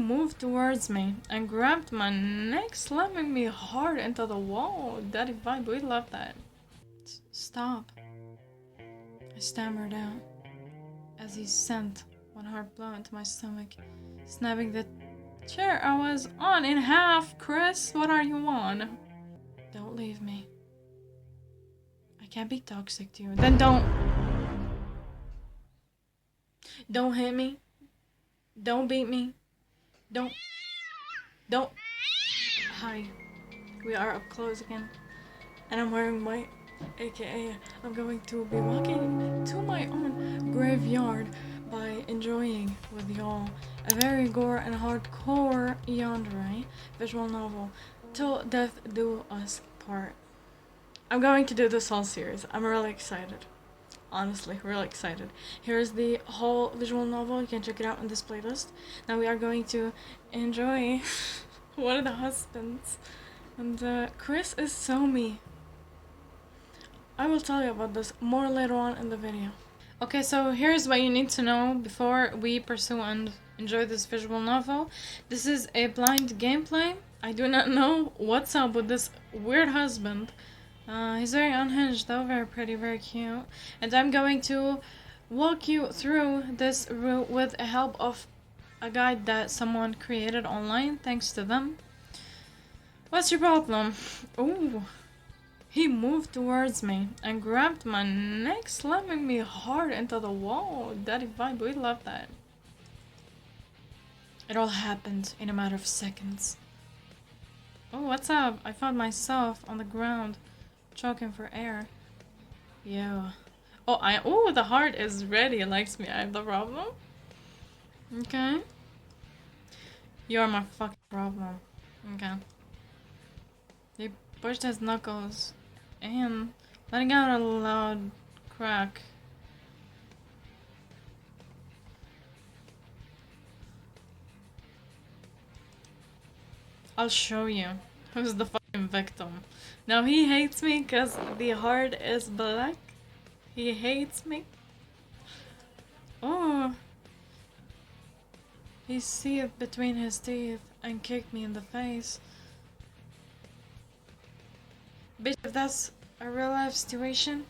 moved towards me and grabbed my neck, slamming me hard into the wall. Daddy vibe, we love that. Stop. I stammered out as he sent one hard blow into my stomach, snapping the chair I was on in half. Chris, what are you on? Don't leave me. I can't be toxic to you. Then don't hit me. Don't beat me. Don't. Hi. We are up close again. And I'm wearing white, aka I'm going to be walking to my own graveyard by enjoying with y'all a very gore and hardcore yandere visual novel, Till Death Do Us Part. I'm going to do this whole series. I'm really excited. Honestly, really excited. Here's the whole visual novel. You can check it out in this playlist. Now we are going to enjoy one of the husbands. And Chris is so me. I will tell you about this more later on in the video. Okay, so here's what you need to know before we pursue and enjoy this visual novel. This is a blind gameplay. I do not know what's up with this weird husband. He's very unhinged though, very pretty, very cute. And I'm going to walk you through this route with the help of a guide that someone created online, thanks to them. What's your problem? Ooh. He moved towards me and grabbed my neck, slamming me hard into the wall. Daddy vibe, we love that. It all happened in a matter of seconds. Oh, what's up? I found myself on the ground, choking for air. Yeah. Oh, the heart is ready. It likes me. I have the problem. Okay. You're my fucking problem. Okay. He pushed his knuckles and letting out a loud crack. I'll show you who's the fucking victim. Now he hates me because the heart is black. He hates me. Oh. He seethed between his teeth and kicked me in the face. Bitch, if that's a real life situation,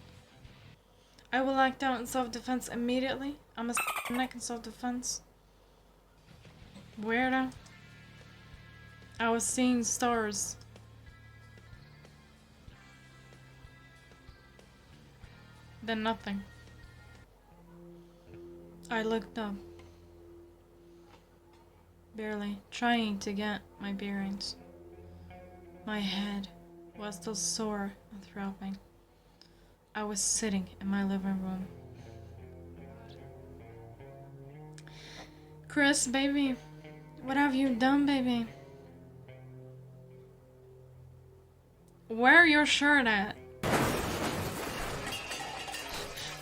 I will act out in self-defense immediately. I'm a neck in self-defense. Weirdo. I was seeing stars. Then nothing. I looked up. Barely, trying to get my bearings. My head was still sore and throbbing. I was sitting in my living room. Chris, baby, what have you done, baby? Wear your shirt at.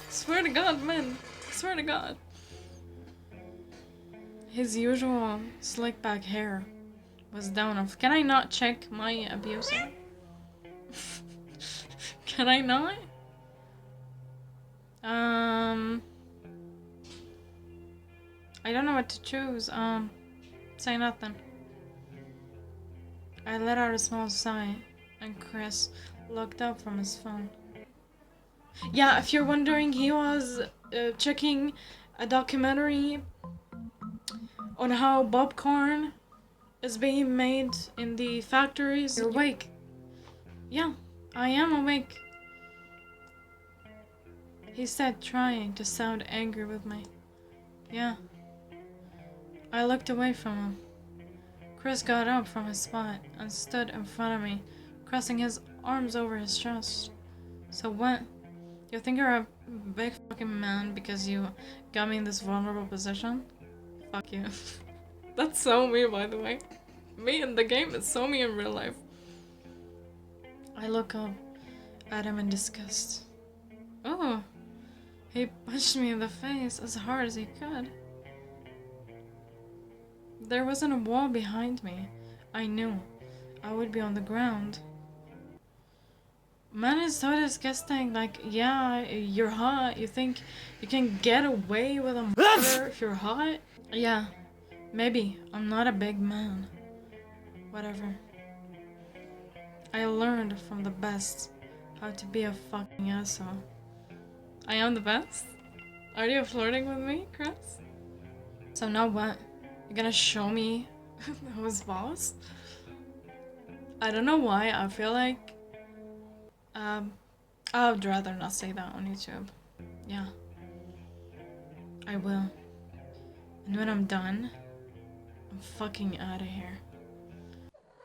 Swear to God, man. Swear to God. His usual slick back hair was down off. Can I not check my abuser? Can I not? I don't know what to choose. Say nothing. I let out a small sigh, and Chris looked up from his phone. Yeah, if you're wondering, he was checking a documentary on how popcorn is being made in the factories. You're awake. Yeah, I am awake. He said, trying to sound angry with me. Yeah. I looked away from him. Chris got up from his spot and stood in front of me, crossing his arms over his chest. So what? You think you're a big fucking man because you got me in this vulnerable position? Fuck you. That's so me, by the way. Me in the game is so me in real life. I look up at him in disgust. Oh, he punched me in the face as hard as he could. There wasn't a wall behind me. I knew I would be on the ground. Man is so disgusting. Like, yeah, you're hot. You think you can get away with a murder if you're hot? Yeah, Maybe I'm not a big man. Whatever. I learned from the best how to be a fucking asshole. I am the best? Are you flirting with me, Chris? So now what? You're gonna show me who's boss? I don't know why, I feel like... I would rather not say that on YouTube. Yeah. I will. And when I'm done, I'm fucking out of here.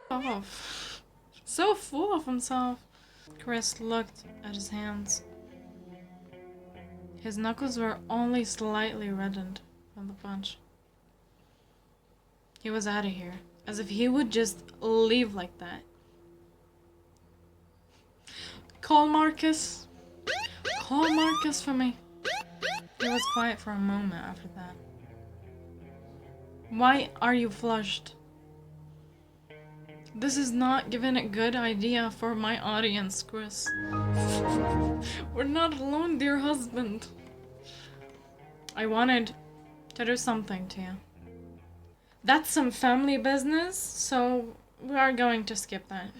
Off. So full of himself. Chris looked at his hands. His knuckles were only slightly reddened from the punch. He was out of here, as if he would just leave like that. Call Marcus. Call Marcus for me. He was quiet for a moment after that. Why are you flushed? This is not giving a good idea for my audience, Chris. We're not alone, dear husband. I wanted to do something to you. That's some family business, so we are going to skip that.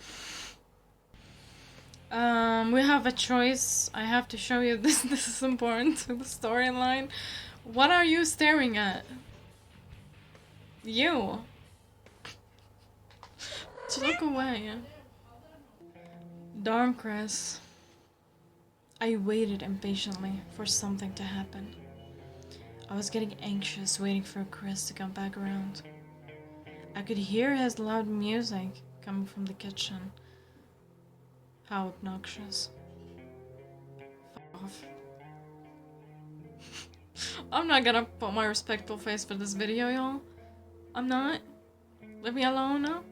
We have a choice. I have to show you this. This is important to the storyline. What are you staring at? You. Just look away. Darn, Chris. I waited impatiently for something to happen. I was getting anxious, waiting for Chris to come back around. I could hear his loud music coming from the kitchen. How obnoxious. Fuck off. I'm not gonna put my respectful face for this video, y'all. I'm not. Leave me alone now.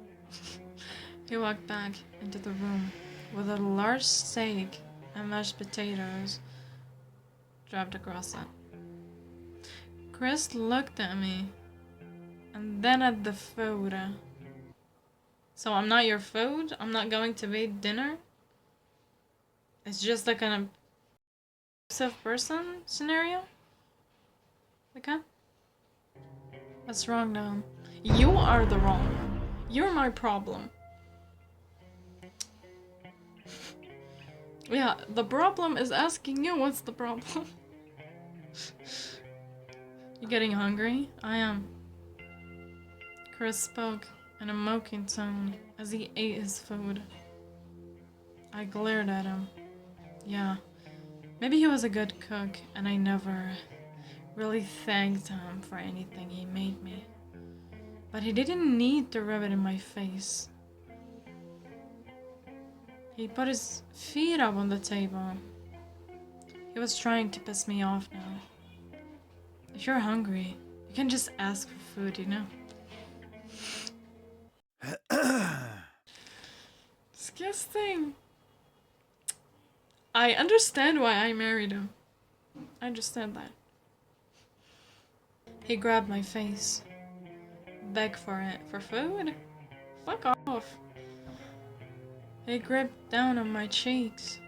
He walked back into the room with a large steak and mashed potatoes dropped across it. Chris looked at me and then at the food. So I'm not your food? I'm not going to be dinner? It's just like an abusive person scenario? Okay? What's wrong now? You are the wrong. You're my problem. Yeah, the problem is asking you what's the problem. You getting hungry? I am. Chris spoke in a mocking tone as he ate his food. I glared at him. Yeah, maybe he was a good cook and I never really thanked him for anything he made me. But he didn't need to rub it in my face. He put his feet up on the table. He was trying to piss me off now. If you're hungry, you can just ask for food, you know? Disgusting. I understand why I married him. I understand that. He grabbed my face. Beg for it. For food? Fuck off. He gripped down on my cheeks.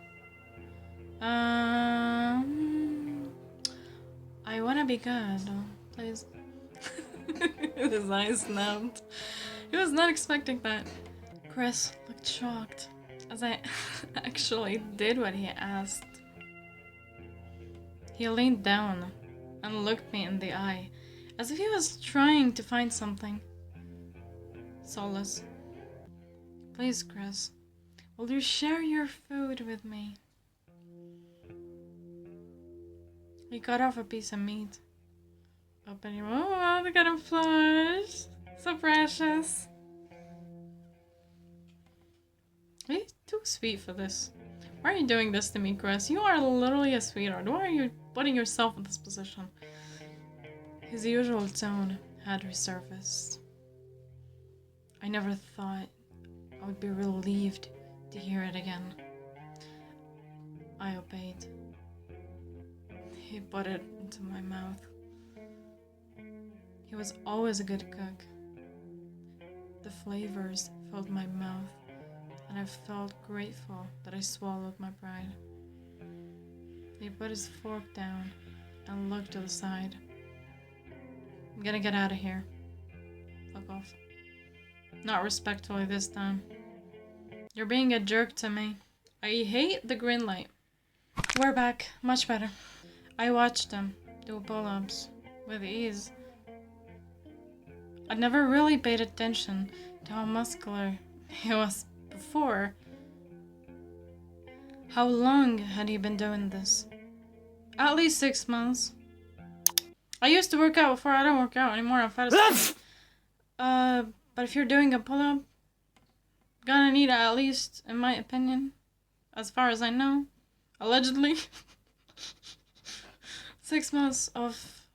I wanna be good, please. His eyes snapped. He was not expecting that. Chris looked shocked as I actually did what he asked. He leaned down and looked me in the eye as if he was trying to find something. Solace. Please, Chris, will you share your food with me? He cut off a piece of meat. Open your... Oh, look at him flush. So precious. You're too sweet for this. Why are you doing this to me, Chris? You are literally a sweetheart. Why are you putting yourself in this position? His usual tone had resurfaced. I never thought I would be relieved to hear it again. I obeyed. He put it into my mouth. He was always a good cook. The flavors filled my mouth, and I felt grateful that I swallowed my pride. He put his fork down and looked to the side. I'm gonna get out of here. Fuck off. Not respectfully this time. You're being a jerk to me. I hate the green light. We're back. Much better. I watched him do pull-ups with ease. I'd never really paid attention to how muscular he was before. How long had he been doing this? At least 6 months. I used to work out before. I don't work out anymore. I'm fat as fuck. But if you're doing a pull-up, gonna need at least, in my opinion, as far as I know, allegedly, 6 months of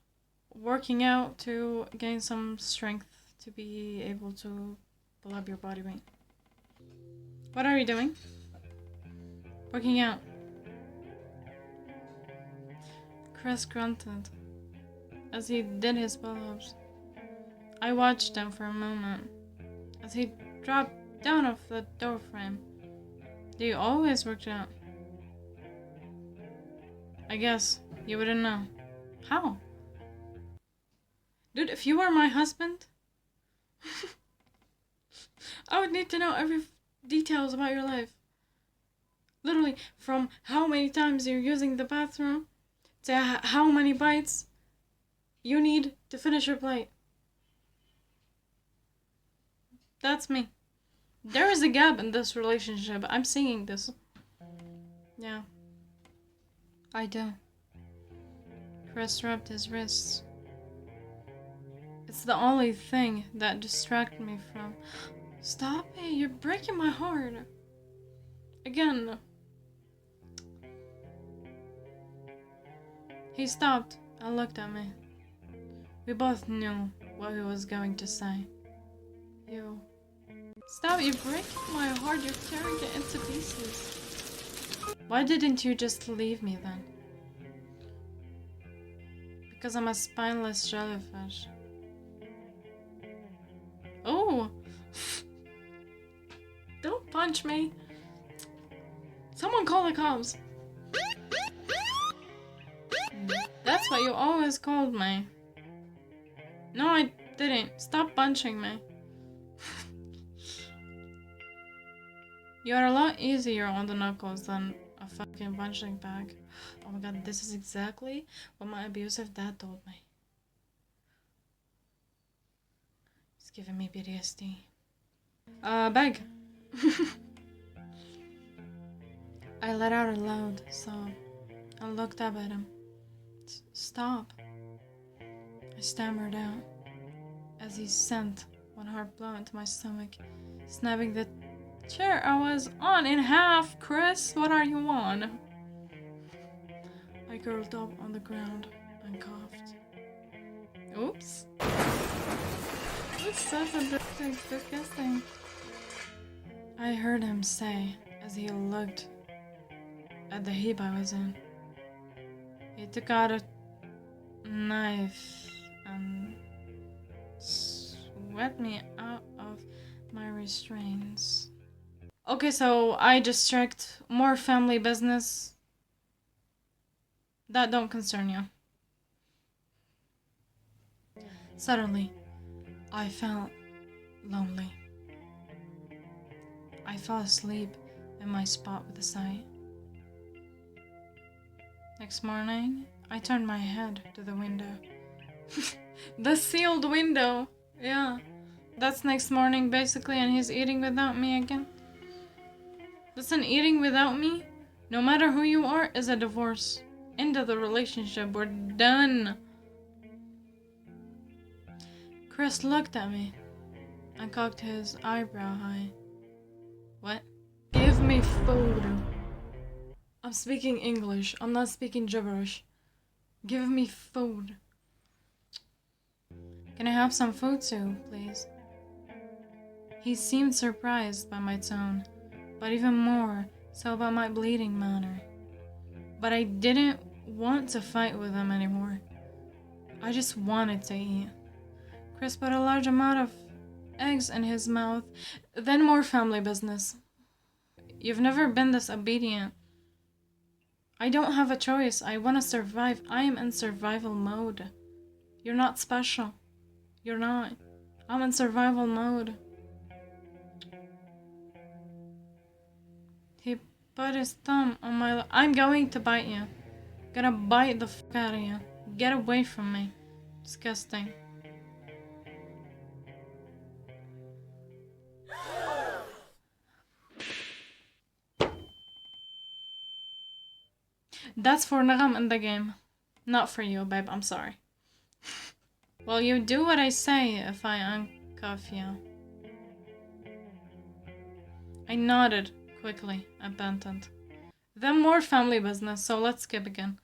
working out to gain some strength to be able to pull up your body weight. What are you doing? Working out. Chris grunted as he did his pull-ups. I watched him for a moment as he dropped down off the door frame. Do you always work out? I guess you wouldn't know. How? Dude, if you were my husband, I would need to know every details about your life. Literally, from how many times you're using the bathroom to how many bites you need to finish your plate. That's me. There is a gap in this relationship. I'm seeing this. Yeah. I do. Chris rubbed his wrists. It's the only thing that distracted me from... Stop it, you're breaking my heart. Again. He stopped and looked at me. We both knew what he was going to say. You... Stop, you're breaking my heart, you're tearing it into pieces. Why didn't you just leave me then? Because I'm a spineless jellyfish. Oh! Don't punch me. Someone call the cops. That's what you always called me. No, I didn't. Stop punching me. You're a lot easier on the knuckles than a fucking punching bag. Oh my god, this is exactly what my abusive dad told me. It's giving me PTSD. Bag. I let out a loud sob and looked up at him. Stop. I stammered out as he sent one hard blow into my stomach, snapping the chair I was on in half. Chris, what are you on? I curled up on the ground and coughed. Oops. This stuff is disgusting. I heard him say as he looked at the heap I was in. He took out a knife and swept me out of my restraints. Okay, so I just checked more family business. That don't concern you. Suddenly, I felt lonely. I fell asleep in my spot with a sigh. Next morning, I turned my head to the window. The sealed window! Yeah. That's next morning, basically, and he's eating without me again. Listen, eating without me, no matter who you are, is a divorce. End of the relationship. We're done. Chris looked at me and cocked his eyebrow high. What? Give me food. I'm speaking English. I'm not speaking gibberish. Give me food. Can I have some food too, please? He seemed surprised by my tone, but even more so about my bleeding manner. But I didn't want to fight with him anymore. I just wanted to eat. Chris put a large amount of eggs in his mouth, then more family business. You've never been this obedient. I don't have a choice. I want to survive. I am in survival mode. You're not special. You're not. I'm in survival mode. He put his thumb on my... I'm going to bite you. Gonna bite the fuck out of you. Get away from me. Disgusting. That's for Nagam in the game. Not for you, babe. I'm sorry. Well, you do what I say if I uncuff you. I nodded quickly, abandoned. Then more family business, so let's skip again.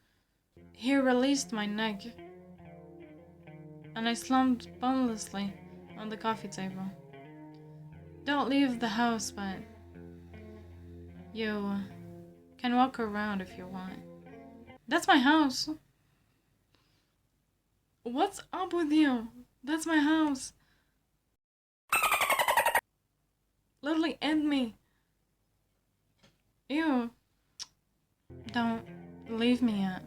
He released my neck, and I slumped bonelessly on the coffee table. Don't leave the house, but you can walk around if you want. That's my house. What's up with you? That's my house. Literally end me. Ew. Don't leave me yet.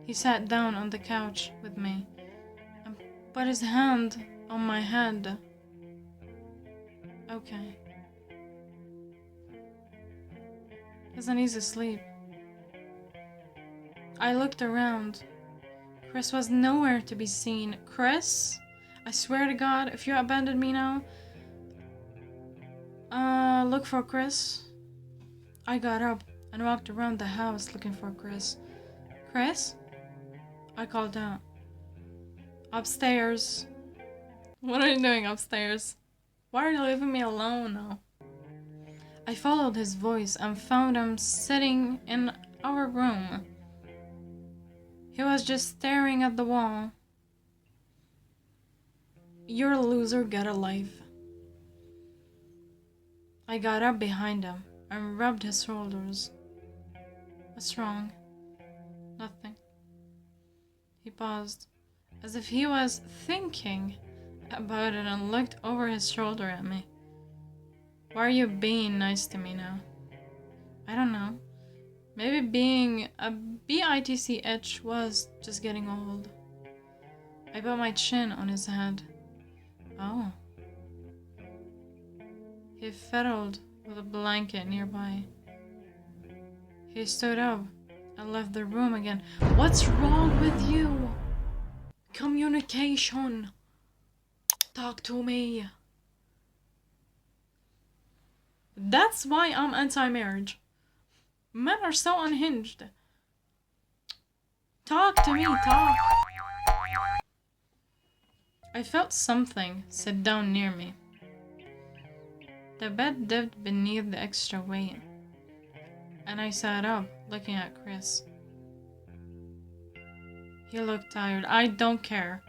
He sat down on the couch with me and put his hand on my head. Okay. Doesn't need to sleep. I looked around. Chris was nowhere to be seen. Chris? I swear to God, if you abandoned me now... look for Chris. I got up and walked around the house looking for Chris. Chris? I called out. Upstairs. What are you doing upstairs? Why are you leaving me alone now? I followed his voice and found him sitting in our room. He was just staring at the wall. You're a loser, get a life. I got up behind him and rubbed his shoulders. What's wrong? Nothing. He paused, as if he was thinking about it, and looked over his shoulder at me. Why are you being nice to me now? I don't know. Maybe being a bitch was just getting old. I put my chin on his head. Oh. He fiddled with a blanket nearby. He stood up and left the room again. What's wrong with you? Communication. Talk to me. That's why I'm anti-marriage. Men are so unhinged. Talk to me, talk. I felt something sit down near me. The bed dipped beneath the extra weight, and I sat up, looking at Chris. He looked tired. I don't care.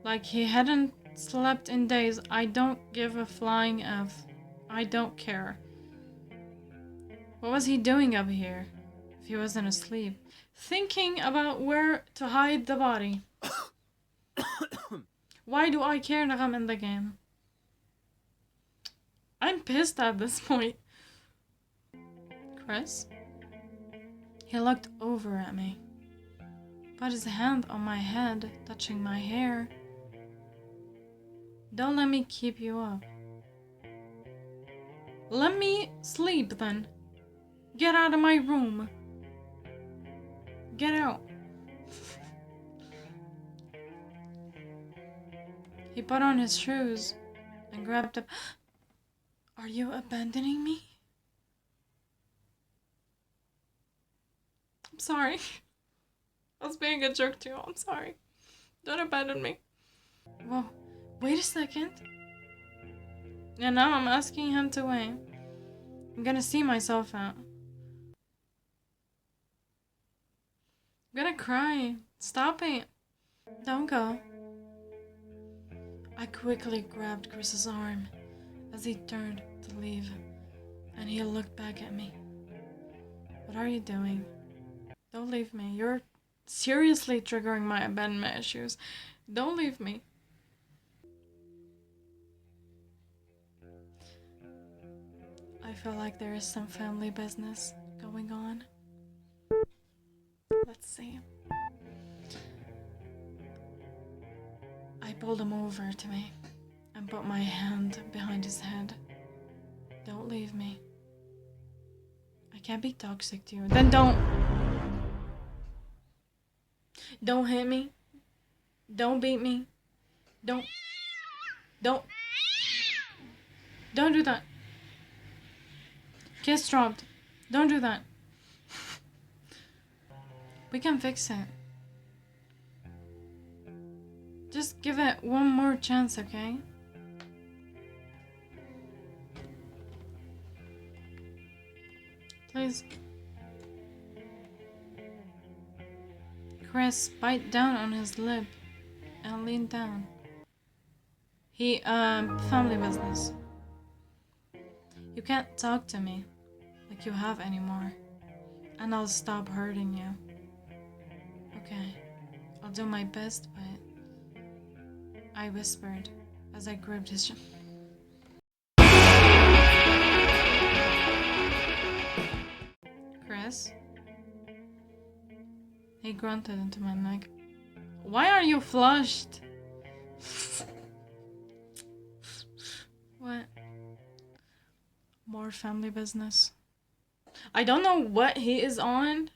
Like he hadn't slept in days. I don't give a flying F. I don't care. What was he doing up here if he wasn't asleep? Thinking about where to hide the body. Why do I care that I'm in the game? I'm pissed at this point. Chris? He looked over at me, put his hand on my head, touching my hair. Don't let me keep you up. Let me sleep then. Get out of my room. Get out. He put on his shoes and grabbed up. Are you abandoning me? I'm sorry. I was being a jerk to you. I'm sorry. Don't abandon me. Whoa, wait a second. And now I'm asking him to wait. I'm gonna see myself out. I'm gonna cry. Stop it. Don't go. I quickly grabbed Chris's arm as he turned to leave, and he looked back at me. What are you doing? Don't leave me. You're seriously triggering my abandonment issues. Don't leave me. I feel like there is some family business going on. Let's see. I pulled him over to me and put my hand behind his head. Don't leave me. I can't be toxic to you. Then don't. Don't hit me. Don't beat me. Don't do that. Kiss dropped. Don't do that. We can fix it. Just give it one more chance, okay? Please. Chris, bite down on his lip and lean down. Family business. You can't talk to me like you have anymore, and I'll stop hurting you. Okay, I'll do my best, but I whispered as I gripped his Chris? He grunted into my neck. Why are you flushed? What? More family business. I don't know what he is on,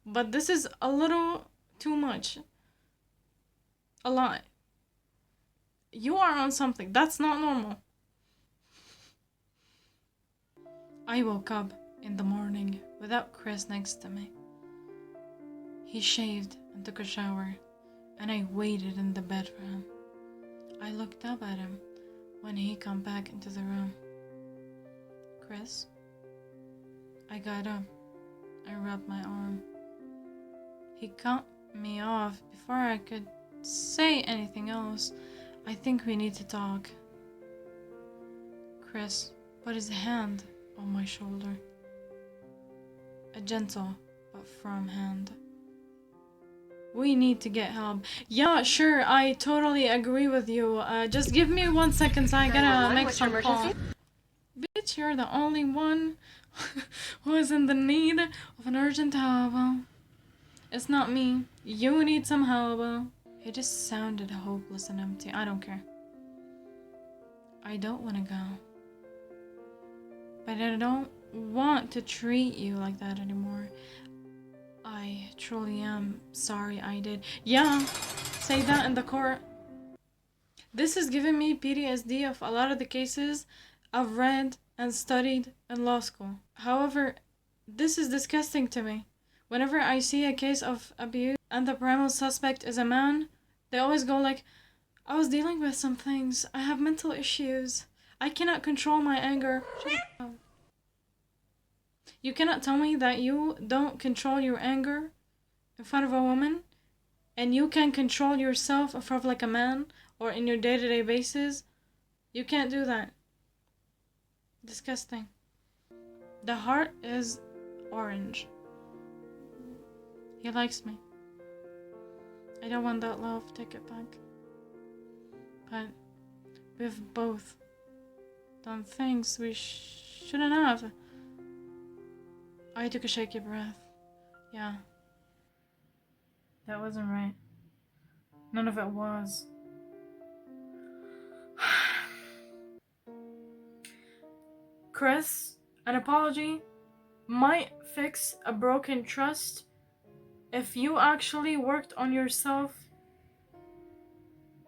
but this is a little too much. A lot. You are on something. That's not normal. I woke up in the morning without Chris next to me. He shaved and took a shower, and I waited in the bed for him. I looked up at him when he came back into the room. Chris? I got up. I rubbed my arm. He cut me off before I could say anything else. I think we need to talk. Chris put his hand on my shoulder. A gentle but firm hand. We need to get help. Yeah, sure, I totally agree with you. Just give me 1 second so I gotta make some calls. Bitch, you're the only one who is in the need of an urgent help. It's not me. You need some help. It just sounded hopeless and empty. I don't care. I don't want to go. But I don't want to treat you like that anymore. I truly am sorry I did. Yeah, say that in the court. This is giving me PTSD of a lot of the cases I've read and studied in law school. However, this is disgusting to me. Whenever I see a case of abuse and the primal suspect is a man, they always go like, I was dealing with some things. I have mental issues. I cannot control my anger. Shut up. You cannot tell me that you don't control your anger in front of a woman and you can control yourself in front of like a man or in your day-to-day basis. You can't do that. Disgusting. The heart is orange. He likes me. I don't want that love. Take it back. But we've both done things we shouldn't have. I took a shaky breath. Yeah. That wasn't right. None of it was. Chris, an apology might fix a broken trust if you actually worked on yourself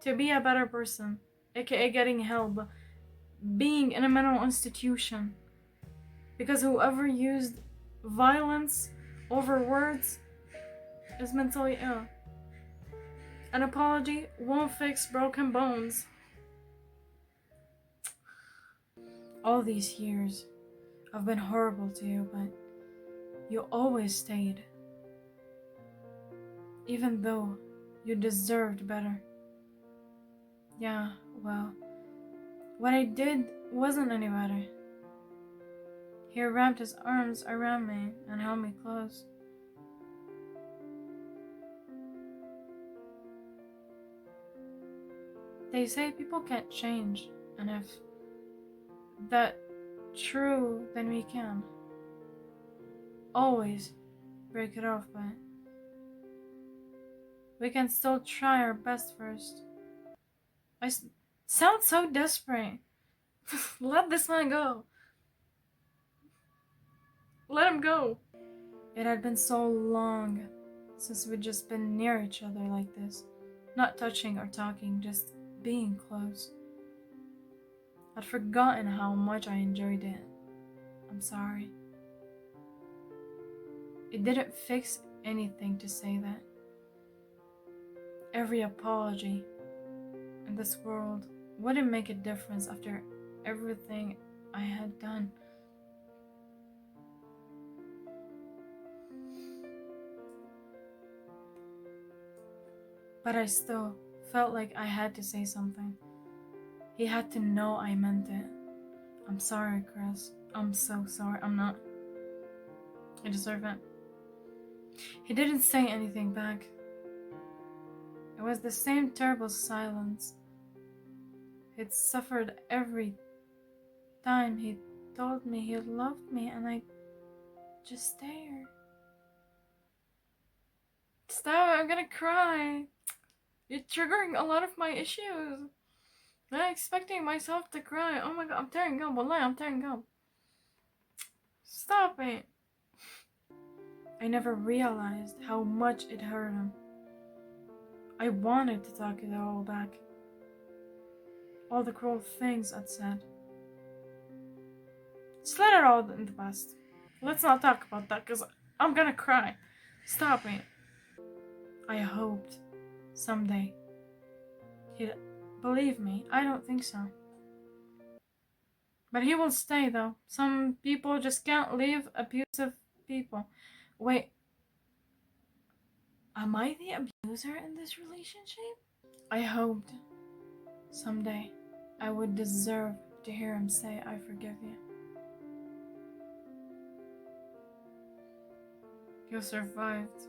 to be a better person, aka getting help, being in a mental institution. Because whoever used violence over words is mentally ill. An apology won't fix broken bones. All these years, I've been horrible to you, but you always stayed. Even though you deserved better. Yeah, well, what I did wasn't any better. He wrapped his arms around me and held me close. They say people can't change, and if that's true, then we can. Always break it off, but we can still try our best first. Sound so desperate. Let this man go. Let him go. It had been so long since we'd just been near each other like this. Not touching or talking, just being close. I'd forgotten how much I enjoyed it. I'm sorry. It didn't fix anything to say that. Every apology in this world wouldn't make a difference after everything I had done. But I still felt like I had to say something. He had to know I meant it. I'm sorry, Chris. I'm so sorry. I'm not. I deserve it. He didn't say anything back. It was the same terrible silence he'd suffered every time he told me he loved me, and I just stared. Stop, I'm gonna cry. You're triggering a lot of my issues. I'm expecting myself to cry. Oh my god, I'm tearing up. Wallahi, I'm tearing up. Stop it. I never realized how much it hurt him. I wanted to talk it all back. All the cruel things I'd said. Just let it all in the past. Let's not talk about that, because I'm gonna cry. Stop it. I hoped someday he'd believe me. I don't think so. But he will stay, though. Some people just can't leave abusive people. Wait. Am I the abuser in this relationship? I hoped someday I would deserve to hear him say, I forgive you. You survived.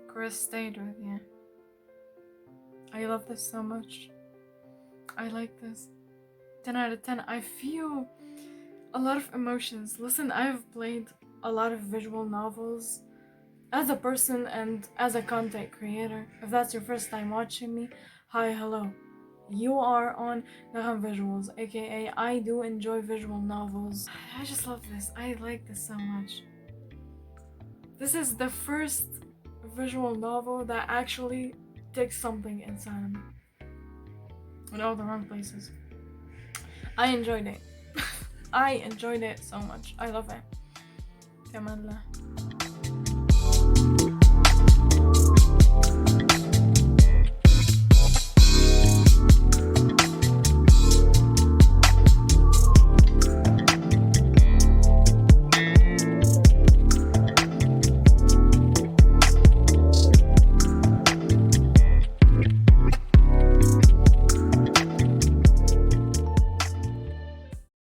Chris stayed with you. I love this so much. I like this. 10 out of 10. I feel a lot of emotions. Listen, I've played a lot of visual novels as a person and as a content creator. If that's your first time watching me, hi, hello. You are on Naham Visuals, aka I do enjoy visual novels. I just love this. I like this so much. This is the first visual novel that actually takes something inside of me. In all the wrong places. I enjoyed it. I enjoyed it so much. I love it. Kamallah.